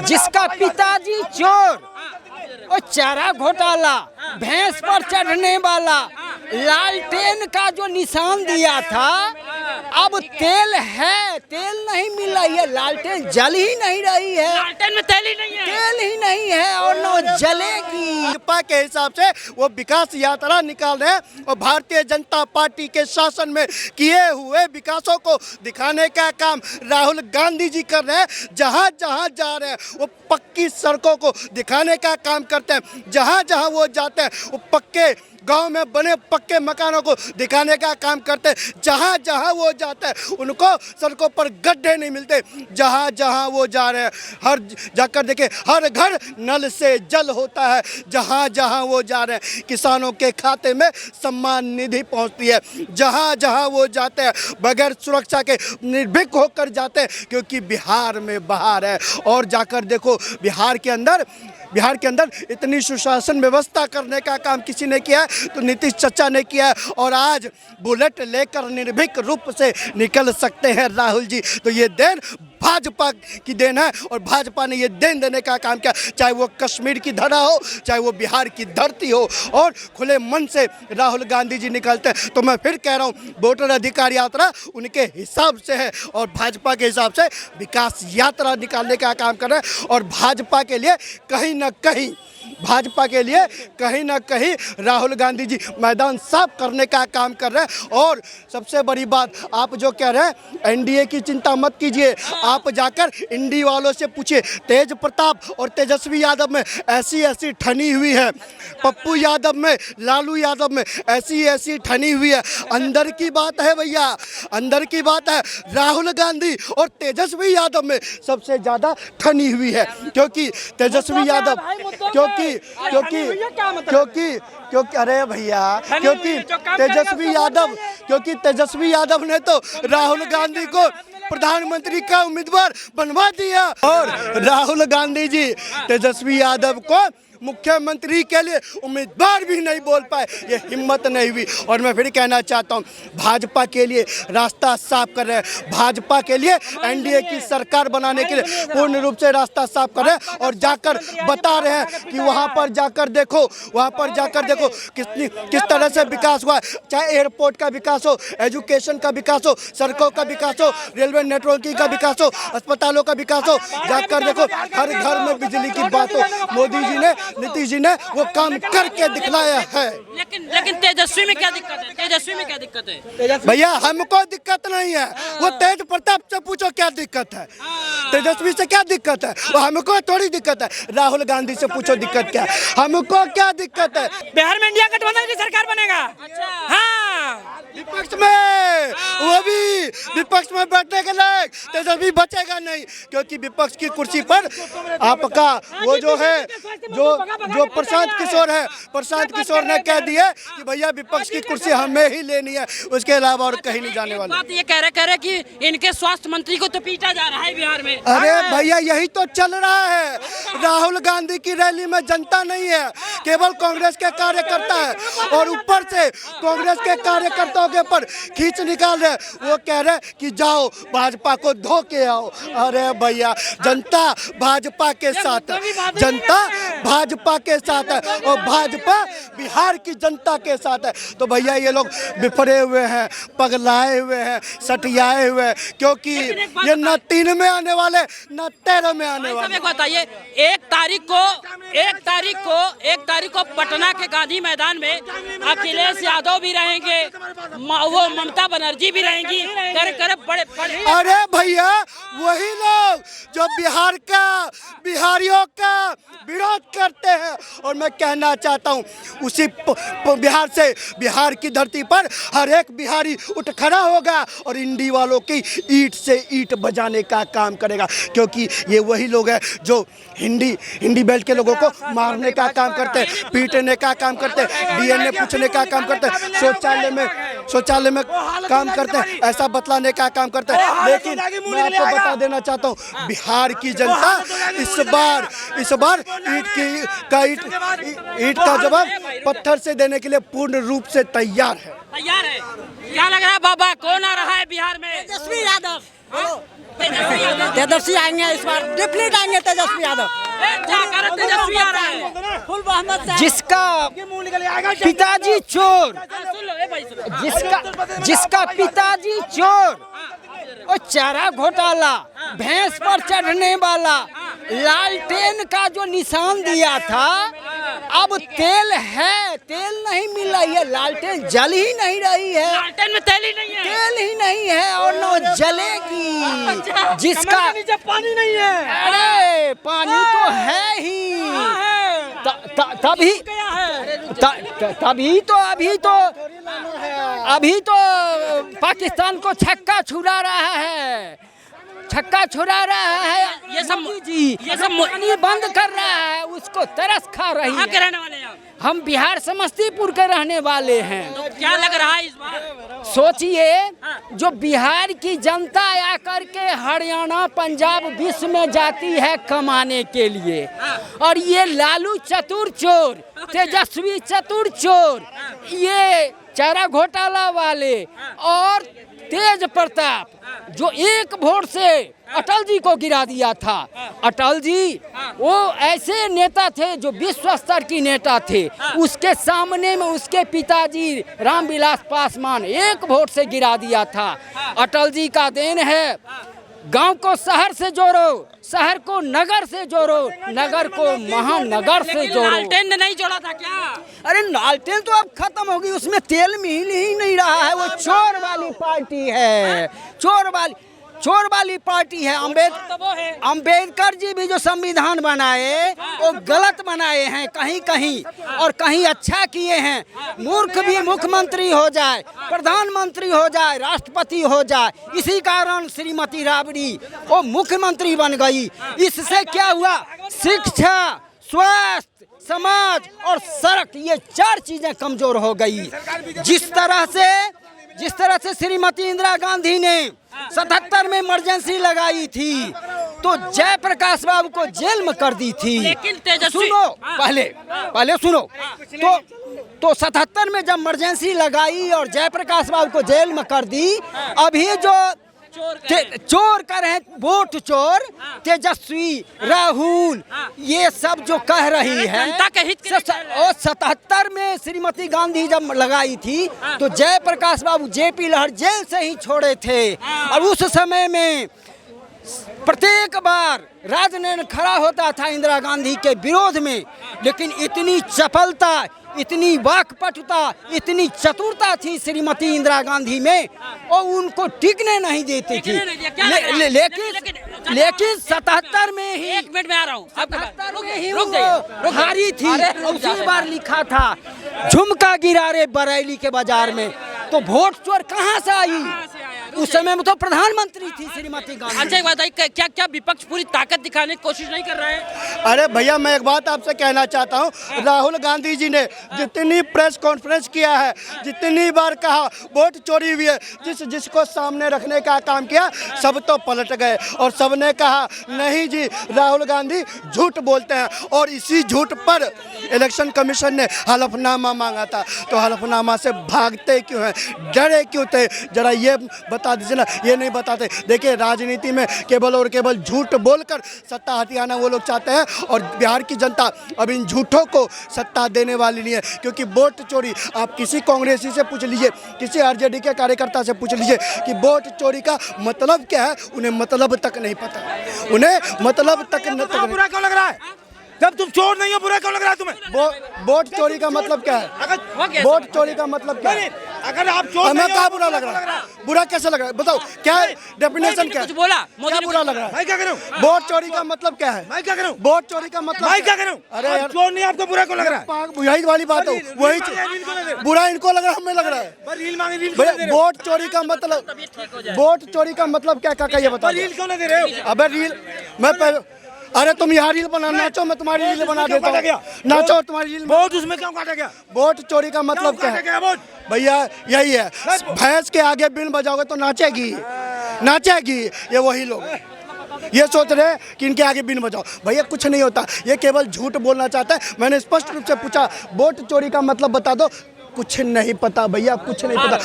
जिसका पिताजी चोर और चारा घोटाला, भैंस पर चढ़ने वाला, लालटेन का जो निशान दिया था, अब तेल है, तेल नहीं मिल रही है, लालटेन जल ही नहीं रही है, लालटेन में तेल ही नहीं है, तेल ही नहीं है और न वो जलेगी। भाजपा के हिसाब से वो विकास यात्रा निकाल रहे हैं और भारतीय जनता पार्टी के शासन में किए हुए विकासों को दिखाने का काम राहुल गांधी जी कर रहे हैं। जहां जहां जा रहे हैं वो पक्की सड़कों को दिखाने का काम करते हैं, जहां जहां वो जाते हैं वो पक्के गांव में बने पक्के मकानों को दिखाने का काम करते हैं। जहां जहां वो जाते हैं उनको सड़कों पर गड्ढे नहीं मिलते। जहां जहां वो जा रहे हैं हर जाकर देखे हर घर नल से जल होता है। जहां जहां वो जा रहे हैं किसानों के खाते में सम्मान निधि पहुंचती है। जहां जहां वो जाते हैं बगैर सुरक्षा के निर्भीक होकर जाते हैं, क्योंकि बिहार में बहार है। और जाकर देखो बिहार के अंदर इतनी सुशासन व्यवस्था करने का काम किसी ने किया है तो नीतीश चाचा ने किया है। और आज बुलेट लेकर निर्भीक रूप से निकल सकते हैं राहुल जी। तो ये देन भाजपा की देन है और भाजपा ने ये देन देने का काम किया, चाहे वो कश्मीर की धरा हो, चाहे वो बिहार की धरती हो। और खुले मन से राहुल गांधी जी निकलते हैं। तो मैं फिर कह रहा हूँ वोटर अधिकार यात्रा उनके हिसाब से है और भाजपा के हिसाब से विकास यात्रा निकालने का काम कर रहे हैं। और भाजपा के लिए कहीं ना कहीं राहुल गांधी जी मैदान साफ करने का काम कर रहे हैं। और सबसे बड़ी बात, आप जो कह रहे हैं एनडीए की चिंता मत कीजिए, आप जाकर इंडी वालों से पूछिए। तेज प्रताप और तेजस्वी यादव में ऐसी ठनी हुई है, पप्पू यादव में, लालू यादव में ऐसी ठनी हुई है। अंदर की बात है भैया, अंदर की बात है। राहुल गांधी और तेजस्वी यादव में सबसे ज़्यादा ठनी हुई है, क्योंकि तेजस्वी यादव क्योंकि अरे भैया क्योंकि तेजस्वी यादव ने तो राहुल गांधी को प्रधानमंत्री का उम्मीदवार बनवा दिया और राहुल गांधी जी तेजस्वी यादव को मुख्यमंत्री के लिए उम्मीदवार भी नहीं बोल पाए। ये हिम्मत नहीं हुई। और मैं फिर कहना चाहता हूँ भाजपा के लिए रास्ता साफ कर रहे हैं, भाजपा के लिए एनडीए की सरकार बनाने के लिए पूर्ण रूप से रास्ता साफ कर रहे हैं। और जाकर बता रहे हैं कि वहाँ पर जाकर देखो किस तरह से विकास हुआ, चाहे एयरपोर्ट का विकास हो, एजुकेशन का विकास हो, सड़कों का विकास हो, रेलवे नेटवर्किंग का विकास हो, अस्पतालों का विकास हो। जाकर देखो हर घर में बिजली की बात हो। मोदी जी ने, नीतीश जी ने वो काम करके दिखलाया है। लेकिन तेजस्वी में क्या दिक्कत है? भैया हमको दिक्कत नहीं है, वो तेज प्रताप से पूछो क्या दिक्कत है। तेजस्वी से क्या दिक्कत है, वो हमको थोड़ी दिक्कत है। राहुल गांधी से पूछो दिक्कत क्या है, हमको क्या दिक्कत है। बिहार में इंडिया गठबंधन की सरकार बनेगा। हाँ, विपक्ष में वो भी विपक्ष में बैठने के लायक तेजस्वी बचेगा नहीं, क्योंकि विपक्ष की कुर्सी पर आपका वो जो है जो प्रशांत किशोर ने कह दिया कि भैया विपक्ष की कुर्सी हमें ही लेनी है, उसके अलावा और कहीं नहीं जाने वाले। बात ये कह रहे कि इनके स्वास्थ्य मंत्री को तो पीटा जा रहा है बिहार में। अरे भैया यही तो चल रहा है। राहुल गांधी की रैली में जनता नहीं है, केवल कांग्रेस के कार्यकर्ता है और ऊपर से कांग्रेस के कार्यकर्ताओं के ऊपर खींच निकाल रहे। वो कह रहे कि जाओ भाजपा को धो के आओ। अरे भैया जनता भाजपा के साथ है, जनता भाजपा के साथ है और भाजपा बिहार की जनता के साथ है। तो भैया ये लोग बिफरे हुए हैं, पगलाए हुए हैं, सटियाए हुए हैं, क्योंकि ये न 3 में आने वाले न 13 में आने वाले। बताइए, एक तारीख को पटना के गांधी मैदान में अखिलेश यादव भी रहेंगे, वो ममता बनर्जी भी रहेंगी, बड़े। अरे भैया वही लोग जो बिहारियों का विरोध करते हैं। और मैं कहना चाहता हूँ उसी बिहार की धरती पर हर एक बिहारी उठ खड़ा होगा और इंडी वालों की ईंट से ईंट बजाने का काम करेगा, क्योंकि ये वही लोग हैं जो हिंदी बेल्ट के लोगों को मारने का काम करते हैं, पीटने का काम करते हैं, डीएनए पूछने का काम करते हैं, शौचालय में काम करते हैं, ऐसा बतलाने का काम करते हैं। लेकिन मैं आपको बता देना चाहता हूँ बिहार की जनता इस बार ईंट का जवाब पत्थर से देने के लिए पूर्ण रूप से तैयार है। क्या लग रहा है बाबा, कौन आ रहा है बिहार में? तेजस्वी यादव। तेजस्वी आएंगे इस बार, डेफिनेट आएंगे तेजस्वी यादव। क्या कारण तेजस्वी आ रहा है? फुल बहुमत से। जिसका पिताजी चोर, सुन लो, ए भाई सुन लो। जिसका पिताजी चोर, और चारा घोटाला, भैंस पर चढ़ने वाला, लालटेन का जो निशान दिया था, अब तेल है, तेल नहीं मिल रही है, लालटेन जल ही नहीं रही है, लालटेन में तेल ही नहीं है, तेल ही नहीं है और न वो जलेगी। जिसका नीचे पानी नहीं है। अरे पानी तो है ही, तभी अभी तो पाकिस्तान को छक्का छुड़ा रहा है, छक्का छुड़ा रहा है। ये सब पानी बंद कर रहा है, उसको तरस खा रही कहाँ के है। रहने वाले हैं आप? हम बिहार समस्तीपुर के रहने वाले हैं। तो क्या लग रहा है इस बार? सोचिए, जो बिहार की जनता आकर के हरियाणा पंजाब विश्व में जाती है कमाने के लिए, और ये लालू चतुर चोर, तेजस्वी चतुर चोर, ये चारा घोटाला वाले और तेज प्रताप, जो एक वोट से अटल जी को गिरा दिया था। अटल जी वो ऐसे नेता थे जो विश्व स्तर की नेता थे, उसके सामने में उसके पिताजी रामविलास पासवान एक वोट से गिरा दिया था। अटल जी का देन है, गांव को शहर से जोड़ो, शहर को नगर से जोड़ो, नगर को महानगर से जोड़ो। लालटेन ने नहीं जोड़ा था क्या? अरे लालटेन तो अब खत्म होगी, उसमें तेल मिल ही नहीं रहा है। वो चोर वाली पार्टी है, चोर वाली पार्टी है। अंबेडकर जी भी जो संविधान बनाए वो गलत बनाए हैं कहीं कहीं, और कहीं अच्छा किए हैं। मूर्ख भी मुख्यमंत्री हो जाए, प्रधानमंत्री हो जाए, राष्ट्रपति हो जाए, इसी कारण श्रीमती राबड़ी वो मुख्यमंत्री बन गई। इससे क्या हुआ? शिक्षा, स्वास्थ्य, समाज और सड़क, ये चार चीजें कमजोर हो गई। जिस तरह से श्रीमती इंदिरा गांधी ने 77 में इमरजेंसी लगाई थी, तो जयप्रकाश बाबू को जेल में कर दी थी। लेकिन तेजस्वी सुनो, पहले सुनो, तो 77 में जब इमरजेंसी लगाई और जयप्रकाश बाबू को जेल में कर दी, अभी जो चोर कर रहे हैं, वोट चोर, तेजस्वी, राहुल, ये सब जो कह रही है, जनता के हित के लिए। और 77 में श्रीमती गांधी जब लगाई थी तो जयप्रकाश बाबू जेपी लहर जेल से ही छोड़े थे, और उस समय में प्रत्येक बार राजनयन खड़ा होता था इंदिरा गांधी के विरोध में। लेकिन इतनी चपलता, इतनी वाकपटुता, इतनी चतुरता थी श्रीमती इंदिरा गांधी में, और उनको टिकने नहीं देती थी। लेकिन 77 में ही, 1 मिनट में आ रहा हूँ, 77 में ही वो हारी थी। उसी बार लिखा था, झुमका गिरा रे बरेली के बाजार में, तो वोट चोर कहाँ से आई? उस समय में तो प्रधानमंत्री थी श्रीमती गांधी। अच्छा, एक बात बताइए, क्या विपक्ष पूरी ताकत दिखाने की कोशिश नहीं कर रहा है? अरे भैया, मैं एक बात आपसे कहना चाहता हूँ, राहुल गांधी जी ने जितनी प्रेस कॉन्फ्रेंस किया है, जितनी बार कहा वोट चोरी हुई है, जिसको सामने रखने का काम किया, सब तो पलट गए और सबने कहा नहीं जी, राहुल गांधी झूठ बोलते हैं। और इसी झूठ पर इलेक्शन कमीशन ने हलफनामा मांगा था। तो हलफनामा से भागते क्यों हैं, डरे क्यों थे? जरा ये बता दीजिए ना। ये नहीं बताते। देखिए, राजनीति में केवल और केवल झूठ बोलकर सत्ता हथियाना वो लोग चाहते हैं, और बिहार की जनता अब इन झूठों को सत्ता देने वाली नहीं है। क्योंकि वोट चोरी, आप किसी कांग्रेसी से पूछ लीजिए, किसी आरजेडी के कार्यकर्ता से पूछ लीजिए कि वोट चोरी का मतलब क्या है, उन्हें मतलब तक नहीं पता। उन्हें मतलब तक नहीं। बुरा क्यों लग रहा है? जब तुम चोर नहीं हो, बुरा क्यों लग रहा है तुम्हें? वोट चोरी का मतलब क्या है? वोट चोरी का मतलब क्या है? अगर आप चोर हमें क्या बुरा लग रहा है? बुरा कैसे लग रहा है? बताओ, क्या डेफिनेशन क्या है? कुछ बोला क्या बुरा लग रहा है? मैं क्या करूं? वोट चोरी का मतलब क्या है? मैं क्या करूं? वोट चोरी का मतलब मैं क्या करूं? अरे आप यार, चोर नहीं, आपको बुरा क्यों लग रहा है? यही वाली बात है, वही बुरा इनको लग रहा है, हमें लग रहा है। रील मांगे, रील भैया, वोट चोरी का मतलब, वोट चोरी का मतलब क्या काका, ये बताओ। रील क्यों नहीं दे रहे हो? अबे रील, मैं पहले, अरे तुम यहाँ रील बना, नाचो, मैं तुम्हारी रील बना देता हूँ। नाचो, तुम्हारी रील। वोट उसमें क्यों काटा गया? वोट चोरी का मतलब क्या है वोट भैया? यही है, भैंस के आगे बीन बजाओगे तो नाचेगी, नाचेगी। ये वही लोग ये सोच रहे हैं कि इनके आगे बीन बजाओ। भैया, कुछ नहीं होता, ये केवल झूठ बोलना चाहता है। मैंने स्पष्ट रूप से पूछा, वोट चोरी का मतलब बता दो। कुछ नहीं पता भैया, कुछ नहीं पता।